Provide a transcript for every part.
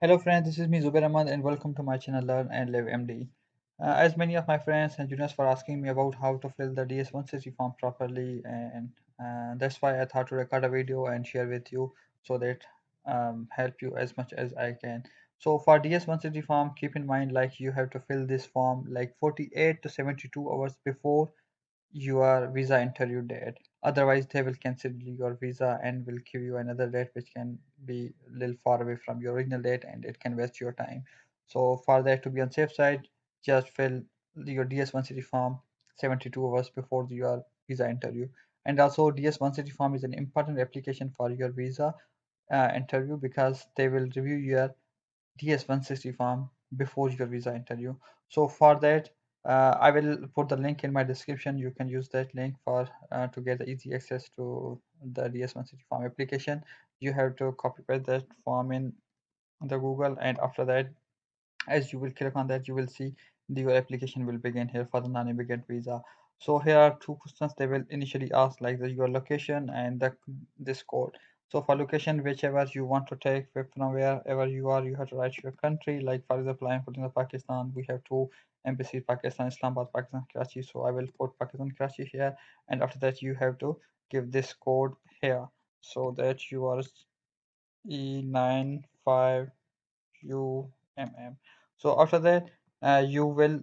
Hello friends, this is me Zubair Ahmad and welcome to my channel Learn and Live MD. As many of my friends and juniors were asking me about how to fill the DS-160 form properly, and that's why I thought to record a video and share with you so that help you as much as I can. So for DS-160 form, keep in mind like you have to fill this form like 48 to 72 hours before your visa interview date. Otherwise, they will cancel your visa and will give you another date which can be a little far away from your original date and it can waste your time. So, for that to be on safe side, just fill your DS-160 form 72 hours before your visa interview. And also, DS-160 form is an important application for your visa interview because they will review your DS-160 form before your visa interview. So for that, I will put the link in my description. You can use that link for to get the easy access to the DS-160 form application. You have to copy paste that form in the Google, and after that, as you will click on that, you will see your application will begin here for the non-immigrant visa. So here are two questions they will initially ask, like your location and this code. So for location, whichever you want to take from wherever you are, you have to write your country. Like for example, I'm putting the Pakistan. We have two embassies: Pakistan, Islamabad, Pakistan, Karachi. So I will put Pakistan, Karachi here, and after that you have to give this code here so that you are E95 UMM. So after that, you will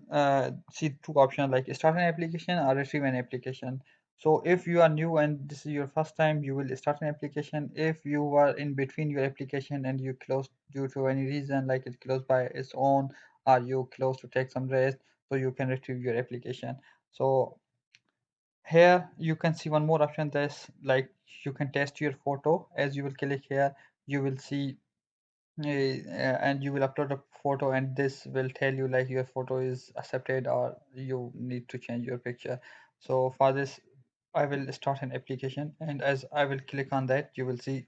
see two options like start an application or retrieve an application. So if you are new and this is your first time, you will start an application. If you are in between your application and you close due to any reason, like it closed by its own, or you close to take some rest, so you can retrieve your application. So here you can see one more option that's like you can test your photo. As you will click here, you will see and you will upload a photo and this will tell you like your photo is accepted or you need to change your picture. So for this I will start an application, and as I will click on that, you will see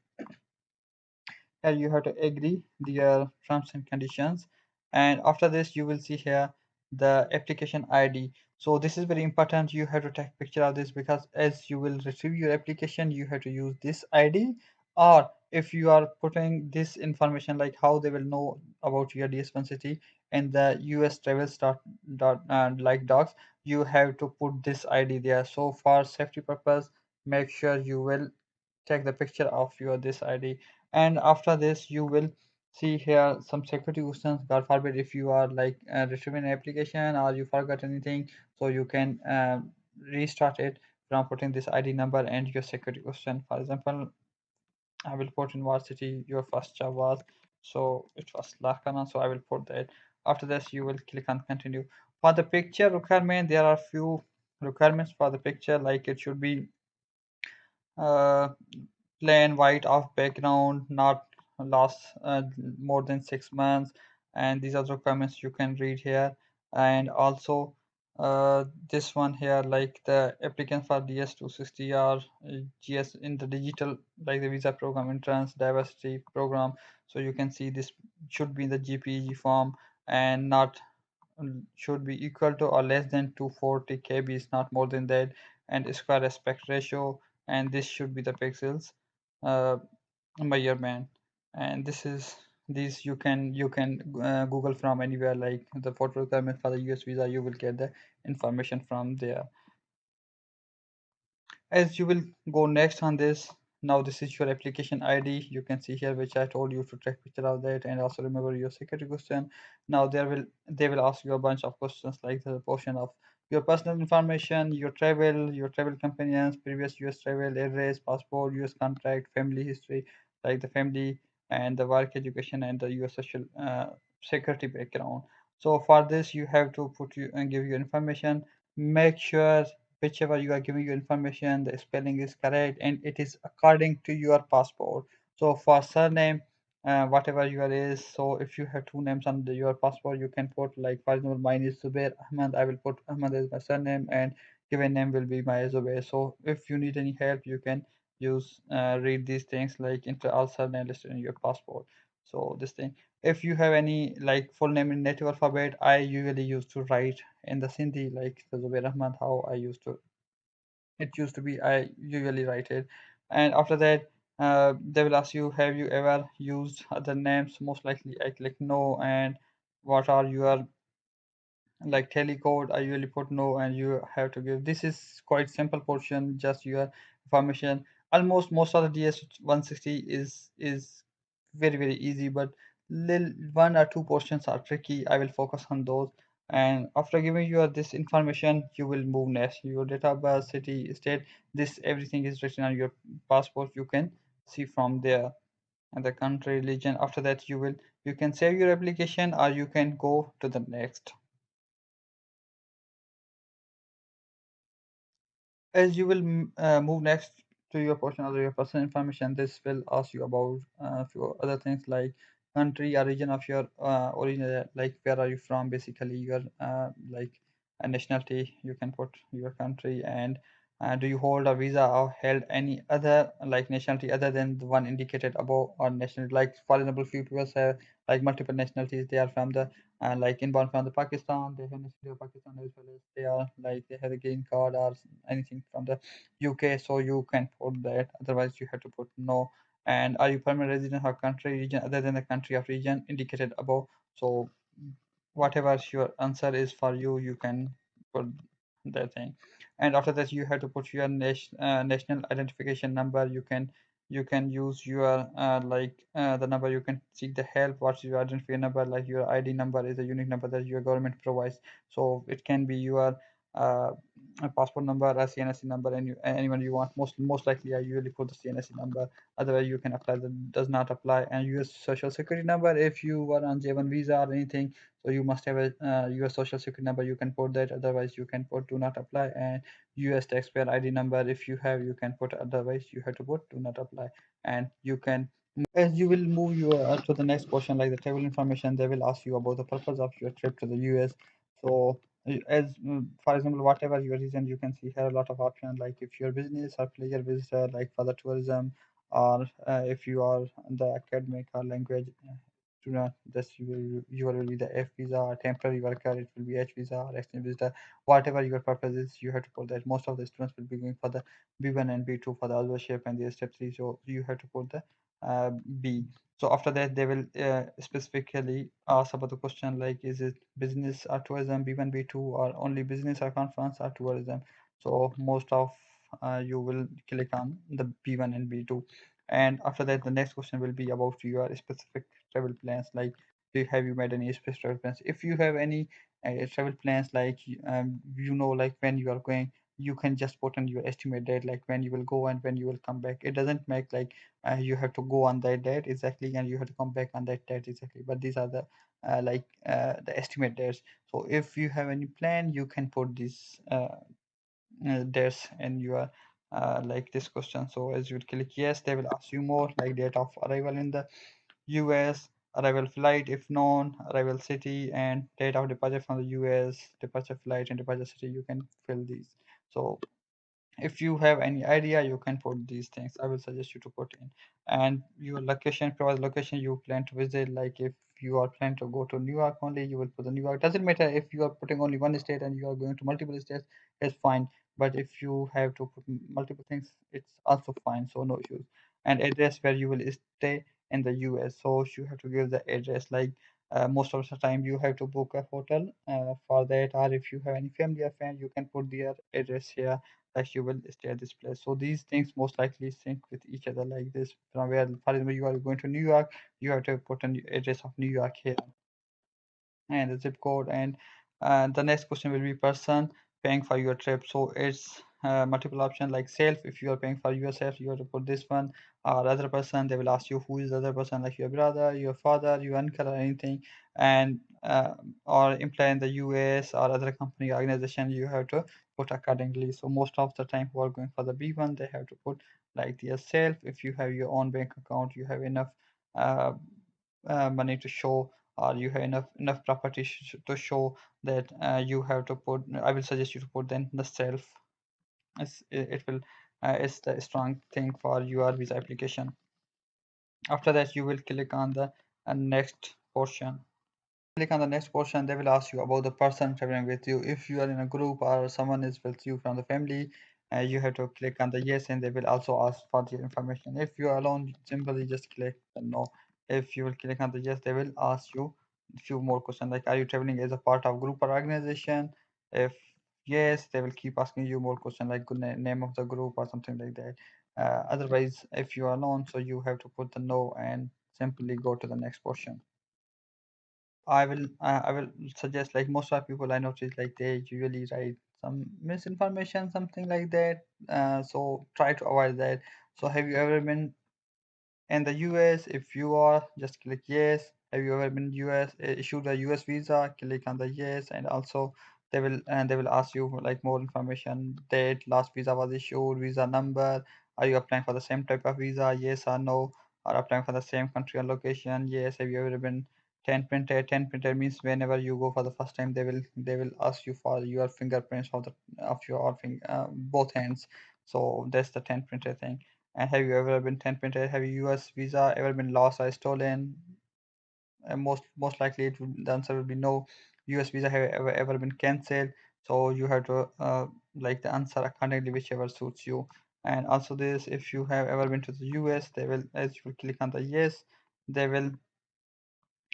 here you have to agree the terms and conditions, and after this you will see here the application ID. So this is very important, you have to take picture of this because as you will retrieve your application you have to use this ID, or if you are putting this information like how they will know about your DS-160 and the US travel start like docs, you have to put this ID there. So for safety purpose, make sure you will take the picture of your this ID, and after this you will see here some security questions. God forbid if you are like retrieving an application or you forgot anything, so you can restart it from putting this ID number and your security question. For example, I will put in what city your first job was. So it was Lakana, so I will put that. After this you will click on continue. For the picture requirement, there are few requirements for the picture, like it should be uh, plain white off background, not last more than 6 months, and these are the requirements you can read here. And also this one here, like the applicants for DS-260 are GS in the digital, like the visa program entrance diversity program. So you can see this should be in the GPG form and not should be equal to or less than 240 kbs, not more than that, and square aspect ratio, and this should be the pixels uh, measurement. And this is these you can Google from anywhere, like the photo requirement for the US visa, you will get the information from there. As you will go next on this, now this is your application ID, you can see here, which I told you to take picture of that and also remember your security question. Now they will ask you a bunch of questions like the portion of your personal information, your travel companions, previous US travel, address, passport, US contract, family history, like the family and the work education and the US social security background. So for this you have to put you and give your information. Make sure whichever you are giving your information, the spelling is correct and it is according to your passport. So for surname, whatever your is, so if you have two names on your passport, you can put like for example mine is Zubair Ahmad, I will put Ahmad as my surname and given name will be my Zubair. So if you need any help, you can use read these things like into all surname listed in your passport. So this thing, if you have any like full name in native alphabet, I usually used to write in the Sindhi, like the Zubair Ahmad, how I used to, it used to be, I usually write it. And after that, They will ask you, have you ever used other names? Most likely I click no. And what are your like telecode? I usually put no, and you have to give. This is quite simple portion, just your information. Almost most of the DS-160 is very easy, but little one or two portions are tricky. I will focus on those. And after giving you this information, you will move next. Your date of birth, city, state. This everything is written on your passport. You can see from there, and the country, religion. After that, you can save your application, or you can go to the next. As you will move next to your portion of your personal information, this will ask you about few other things like country or region of your origin, like where are you from, basically your like nationality. You can put your country, and do you hold a visa or held any other like nationality other than the one indicated above, or nationality. Like for example, few people have like multiple nationalities. They are from the like inborn from the Pakistan, they have nationality of Pakistan, as well as they are like they have a green card or anything from the UK. So you can put that. Otherwise, you have to put no. And are you permanent resident of country region other than the country of region indicated above? So whatever your answer is for you, you can put that thing. And after that, you have to put your national identification number. You can use your the number. You can seek the help. What's your identification number? Like your ID number is a unique number that your government provides. So it can be your uh, a passport number, a CNSC number, and anyone you want. Most likely, I usually put the CNSC number. Otherwise, you can apply that does not apply. And your social security number if you were on J1 visa or anything. So you must have a US social security number. You can put that. Otherwise, you can put do not apply. And US taxpayer ID number if you have, you can put. Otherwise, you have to put do not apply. And you can, as you will move your to the next portion, like the travel information. They will ask you about the purpose of your trip to the US. So as for example, whatever your reason, you can see here a lot of options, like if you're business or pleasure visitor, like for the tourism, or if you are the academic or language student, this you will be the F visa, or temporary worker, it will be H visa, or exchange visitor. Whatever your purpose is, you have to put that. Most of the students will be going for the B1 and B2 for the eldership and the step 3, so you have to put the uh, B. So after that, they will specifically ask about the question like, is it business or tourism, B1, B2, or only business or conference or tourism? So most of you will click on the B1 and B2. And after that, the next question will be about your specific travel plans. Like, have you made any specific travel plans? If you have any travel plans, like like when you are going, you can just put on your estimate date, like when you will go and when you will come back. It doesn't make like you have to go on that date exactly and you have to come back on that date exactly. But these are the estimate dates. So if you have any plan, you can put these dates in your like this question. So as you click yes, they will ask you more like date of arrival in the US, arrival flight if known, arrival city, and date of departure from the US, departure flight and departure city. You can fill these. So if you have any idea, you can put these things. I will suggest you to put in. And your location, provide location you plan to visit. Like if you are planning to go to New York only, you will put the New York. Doesn't matter if you are putting only one state and you are going to multiple states, it's fine. But if you have to put multiple things, it's also fine, so no issues. And address where you will stay in the US, so you have to give the address. Like most of the time you have to book a hotel for that, or if you have any family or friend, you can put their address here, that you will stay at this place. So these things most likely sync with each other like this. From where, for example, you are going to New York, you have to put an address of New York here and the zip code. And the next question will be person paying for your trip. So it's multiple option like self. If you are paying for yourself, you have to put this one. Or other person, they will ask you who is the other person, like your brother, your father, your uncle, or anything. And or employee in the US or other company organization, you have to put accordingly. So most of the time who are going for the B1, they have to put like their self. If you have your own bank account, you have enough uh, money to show, or you have enough property to show that you have to put. I will suggest you to put then the self. It will is the strong thing for your visa application. After that, you will click on the next portion. Click on the next portion, they will ask you about the person traveling with you. If you are in a group or someone is with you from the family, you have to click on the yes, and they will also ask for the information. If you are alone, simply just click the no. If you will click on the yes, they will ask you a few more questions like, are you traveling as a part of group or organization? If yes, they will keep asking you more questions like good name of the group or something like that. Otherwise, if you are alone, so you have to put the no and simply go to the next question. I will suggest, like most of people I notice, like they usually write some misinformation, something like that. So try to avoid that. So have you ever been in the US? If you are, just click yes. Have you ever been US issued a US visa? Click on the yes, and also they will ask you for, like, more information. Date last visa was issued, visa number. Are you applying for the same type of visa? Yes or no? Or applying for the same country or location? Yes. Have you ever been 10 printed? 10 printed means whenever you go for the first time, they will ask you for your fingerprints of your both hands. So that's the 10 printed thing. And have you ever been 10 printed? Have your US visa ever been lost or stolen? And most likely the answer will be no. US visa have ever been cancelled. So you have to like the answer accordingly, whichever suits you. And also this, if you have ever been to the US, they will, as you will click on the yes, they will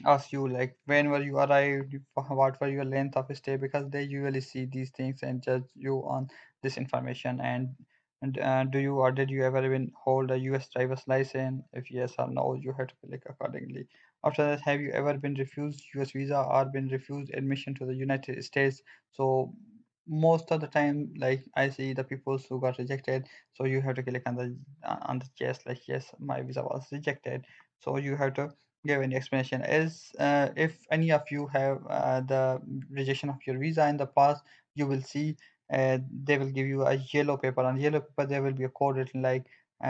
ask you like when were you arrived, what were your length of stay, because they usually see these things and judge you on this information. And do you or did you ever even hold a US driver's license? If yes or no, you have to click accordingly. After that, have you ever been refused US visa or been refused admission to the United States? So most of the time, like I see the people who got rejected, so you have to click on the yes, like yes, my visa was rejected. So you have to give any explanation. As if any of you have the rejection of your visa in the past, you will see they will give you a yellow paper. On yellow paper there will be a code written like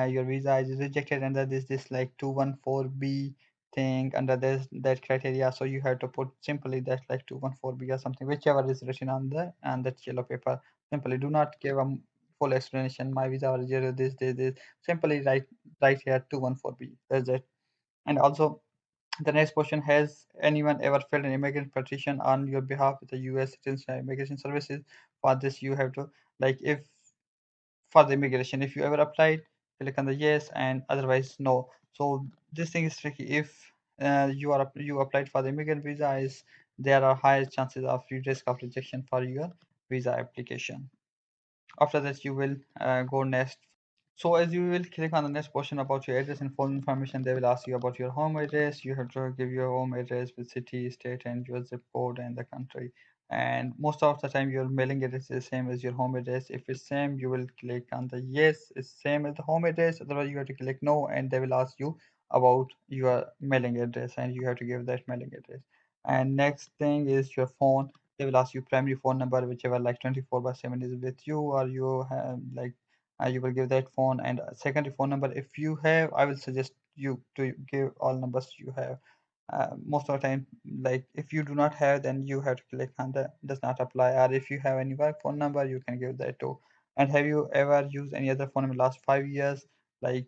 your visa is rejected under this like 214B thing, under this that criteria. So you have to put simply that like 214B or something, whichever is written on that yellow paper. Simply do not give a full explanation, my visa was rejected, this. Simply write here 214B. That's it. And also the next question: has anyone ever filed an immigrant petition on your behalf with the U.S. Citizens and Immigration Services? For this, you have to, like, if for the immigration, if you ever applied, click on the yes, and otherwise no. So this thing is tricky. If you applied for the immigrant visa, is there are higher chances of risk of rejection for your visa application. After that, you will go next. So as you will click on the next portion about your address and phone information, they will ask you about your home address. You have to give your home address with city, state, and your zip code and the country. And most of the time, your mailing address is the same as your home address. If it's same, you will click on the yes, it's same as the home address. Otherwise, you have to click no, and they will ask you about your mailing address, and you have to give that mailing address. And next thing is your phone. They will ask you primary phone number, whichever like 24/7 is with you, or you have like you will give that phone. And secondary phone number, if you have, I will suggest you to give all numbers you have. Most of the time, like if you do not have, then you have to click on the does not apply, or if you have any work phone number, you can give that too. And have you ever used any other phone in the last 5 years? Like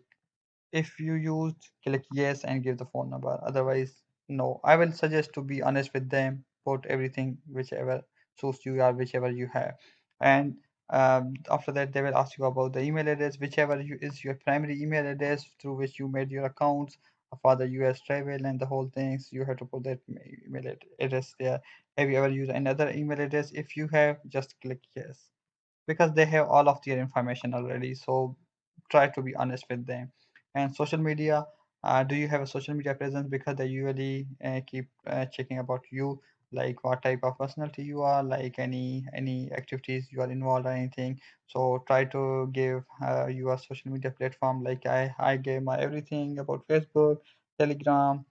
if you used, click yes and give the phone number. Otherwise, no. I will suggest to be honest with them. Put everything whichever suits you or whichever you have. And after that, they will ask you about the email address, whichever is your primary email address through which you made your accounts for the US travel and the whole things. You have to put that email address there. Have you ever used another email address? If you have, just click yes, because they have all of their information already. So try to be honest with them. And social media, do you have a social media presence? Because they usually keep checking about you, like what type of personality you are, like any activities you are involved or anything. So try to give your social media platform, like I gave my everything about Facebook, Telegram,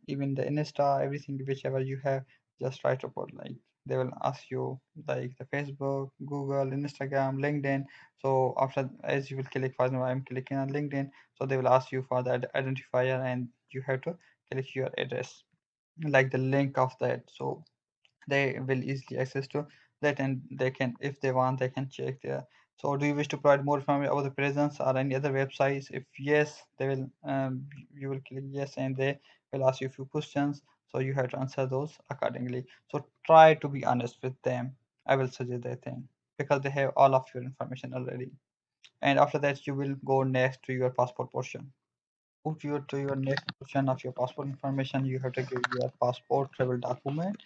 even the Insta, everything whichever you have. Just try to put, like, they will ask you like the Facebook, Google, Instagram, LinkedIn. So after, as you will click, for example, I'm clicking on LinkedIn, so they will ask you for the identifier, and you have to click your address, like the link of that. So they will easily access to that, and they can, if they want, they can check there. So do you wish to provide more information about the presence or any other websites? If yes, they will you will click yes, and they will ask you a few questions, so you have to answer those accordingly. So try to be honest with them. I will suggest that thing. because they have all of your information already. And after that, you will go next to your passport portion. Move to your next portion of your passport information. You have to give your passport travel document,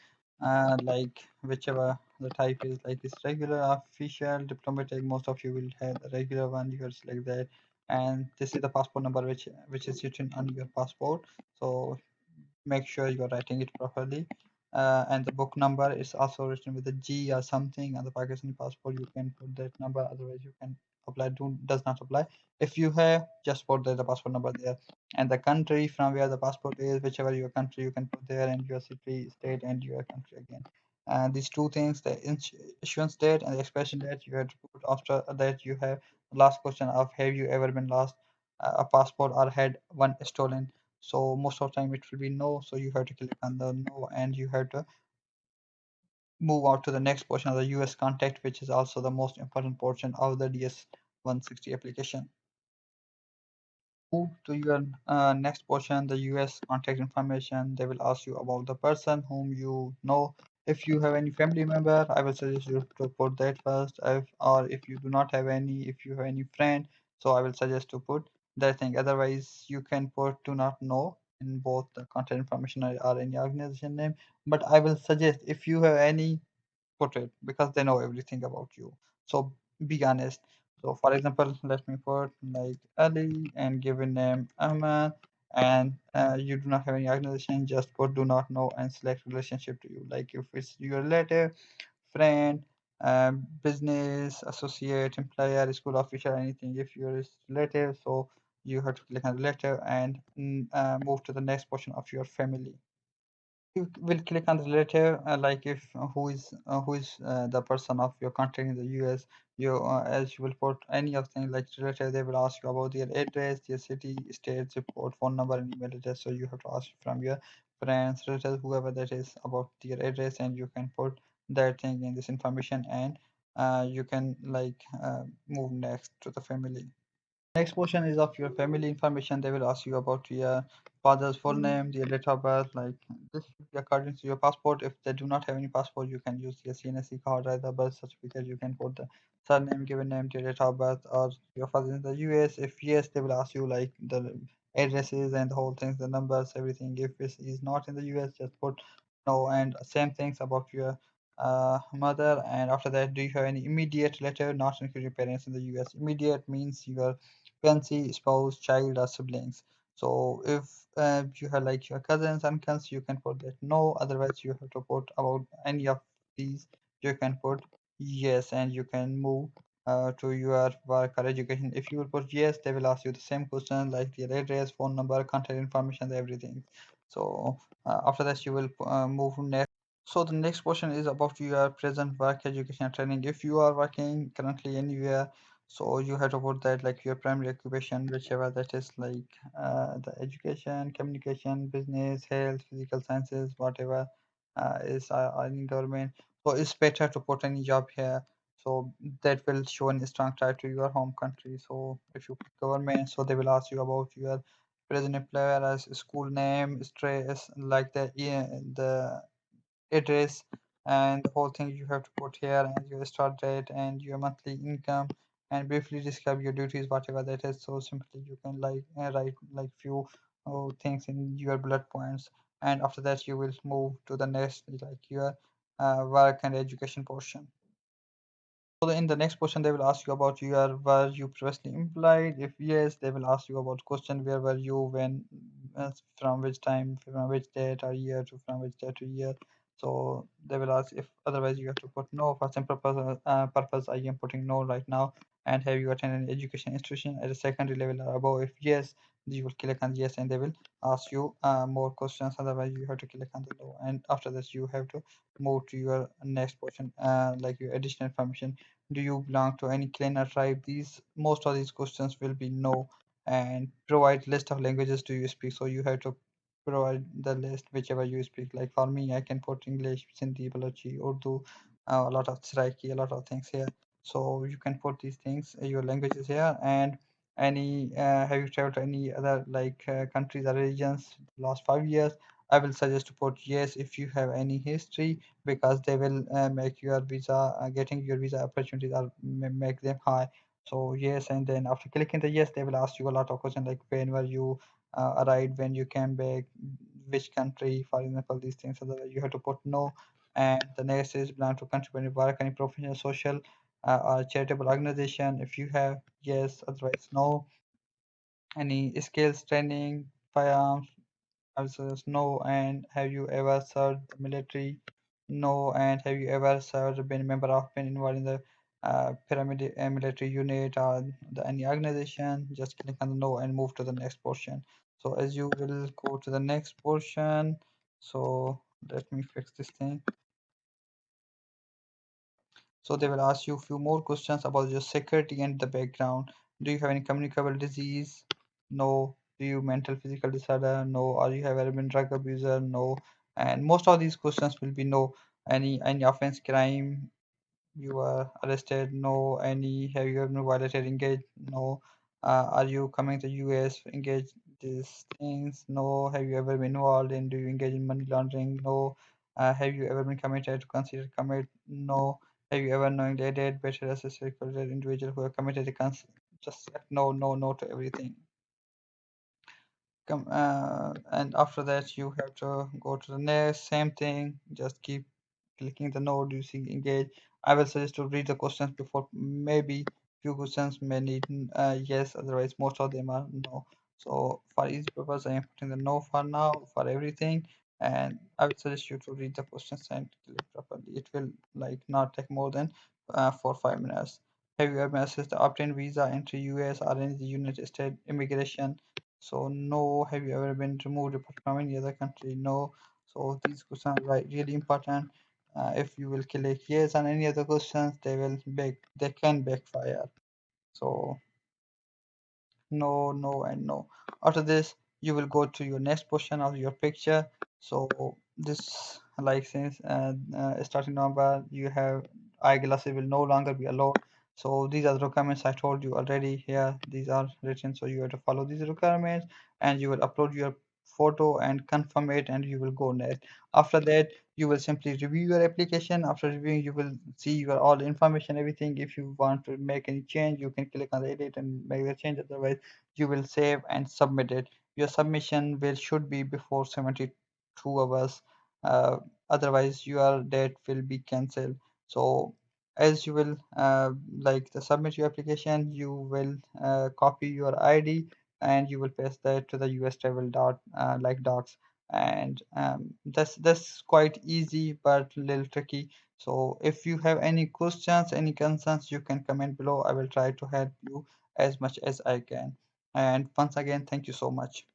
like whichever the type is, like this regular, official, diplomatic. Most of you will have the regular one. You can select that, and this is the passport number which is written on your passport. So make sure you're writing it properly. And the book number is also written with a G or something. On the Pakistani passport, you can put that number. Otherwise, you can apply. Does not apply. If you have, just put the passport number there. And the country from where the passport is, whichever your country, you can put there, and your city, state, and your country again. And these two things, the issuance date and the expiration date, you have to put. After that, you have the last question of have you ever been lost a passport or had one stolen. So most of the time it will be no, so you have to click on the no, and you have to move on to the next portion of the US contact, which is also the most important portion of the DS-160 application. Move to your next portion, the US contact information. They will ask you about the person whom you know. If you have any family member, I will suggest you to put that first. Or if you do not have any, if you have any friend, so I will suggest to put that thing. Otherwise, you can put do not know in both the contact information or any organization name. But I will suggest if you have any, put it because they know everything about you. So be honest. So for example, let me put like Ali and give a name Ahmed, and you do not have any organization, just put do not know and select relationship to you. Like if it's your relative, friend, business, associate, employer, school official, anything. If you're relative, so you have to click on relative and move to the next portion of your family. You will click on the relative, like if who is the person of your country in the US. You as you will put any of things like relative, they will ask you about their address, their city, state, zip code, phone number, and email address. So you have to ask from your friends, relatives, whoever that is, about their address, and you can put that thing in this information, and you can like move next to the family. Next portion is of your family information. They will ask you about your father's full name, their date of birth, like this should be according to your passport. If they do not have any passport, you can use your CNSC card or the birth certificate. You can put the surname, given name, their date of birth, or your father in the US. If yes, they will ask you like the addresses and the whole things, the numbers, everything. If it is not in the US, just put no. And same things about your mother. And after that, do you have any immediate letter, not including parents in the US? Immediate means your fiancé, spouse, child, or siblings. So if you have like your cousins, uncles, you can put that no. Otherwise, you have to put about any of these. You can put yes, and you can move to your work or education. If you will put yes, they will ask you the same question like your address, phone number, contact information, everything. So after that, you will move next. So the next question is about your present work, education, and training. If you are working currently anywhere, so you have to put that like your primary occupation, whichever that is, like the education, communication, business, health, physical sciences, whatever is in government. So it's better to put any job here. So that will show a strong tie to your home country. So if you put government, so they will ask you about your present employer as school name, stress, like the address, and the whole thing you have to put here, and your start date and your monthly income, and briefly describe your duties, whatever that is. So simply you can like write like few things in your bullet points, and after that you will move to the next like your work and education portion. So in the next question, they will ask you about were you previously employed? If yes, they will ask you about question where were you when, from which time, from which date or year to from which date to year. So they will ask if otherwise you have to put no. For simple purpose, I am putting no right now. And have you attended an education institution at a secondary level or above? If yes, you will click on yes, and they will ask you more questions. Otherwise, you have to click on the no. And after this, you have to move to your next portion, like your additional information. Do you belong to any clan or tribe? These most of these questions will be no. And provide list of languages do you speak. So you have to provide the list whichever you speak. Like for me, I can put English, Sindhi, Balochi, Urdu, a lot of Seraiki, a lot of things here. So you can put these things, your languages here. And any have you traveled to any other like countries or regions last 5 years? I will suggest to put yes if you have any history, because they will make your visa, getting your visa opportunities are make them high. So yes, and then after clicking the yes, they will ask you a lot of questions like when were you arrived, when you came back, which country, for example, these things. Otherwise, you have to put no. And the next is belong to contribute work, any professional, social, or charitable organization. If you have, yes, otherwise no. Any skills training, firearms, answers no. And have you ever served the military? No. And have you ever served, been a member of, been involved in the pyramid military unit or any organization? Just click on the no and move to the next portion. So as you will go to the next portion, so let me fix this thing. So they will ask you a few more questions about your security and the background. Do you have any communicable disease? No. Do you mental physical disorder? No. Are you have ever been drug abuser? No. And most of these questions will be no. Any offense, crime, you were arrested? No. Any have you ever been violated? Engaged? No. Are you coming to US? Engage these things? No. Have you ever been involved in? Do you engage in money laundering? No. Have you ever been committed to consider commit? No. Have you ever knowingly aided, better assisted individual who have committed a just select no, no, no to everything. Come and after that you have to go to the next same thing. Just keep clicking the node using engage. I will suggest to read the questions before. Maybe few questions may need yes, otherwise most of them are no. So for easy purpose, I am putting the no for now for everything, and I will suggest you to read the questions and click properly. It will like not take more than 4 5 minutes. Have you ever assessed the obtain visa entry US or any United States immigration? So no. Have you ever been removed from any other country? No. So these questions are really important. If you will click yes on any other questions, they can backfire. So no, no, and no. After this, you will go to your next portion of your picture. So this, like since starting November, you have eyeglasses will no longer be allowed. So these are the requirements I told you already here. These are written, so you have to follow these requirements, and you will upload your photo and confirm it, and you will go next. After that, you will simply review your application. After reviewing, you will see your all information, everything. If you want to make any change, you can click on the edit and make the change. Otherwise, you will save and submit it. Your submission will should be before 72 hours. uh, Otherwise your date will be cancelled. So as you will like the submit your application, you will copy your ID and you will paste that to the US travel dot like docs. And that's quite easy but little tricky. So if you have any questions, any concerns, you can comment below. I will try to help you as much as I can. And once again, thank you so much.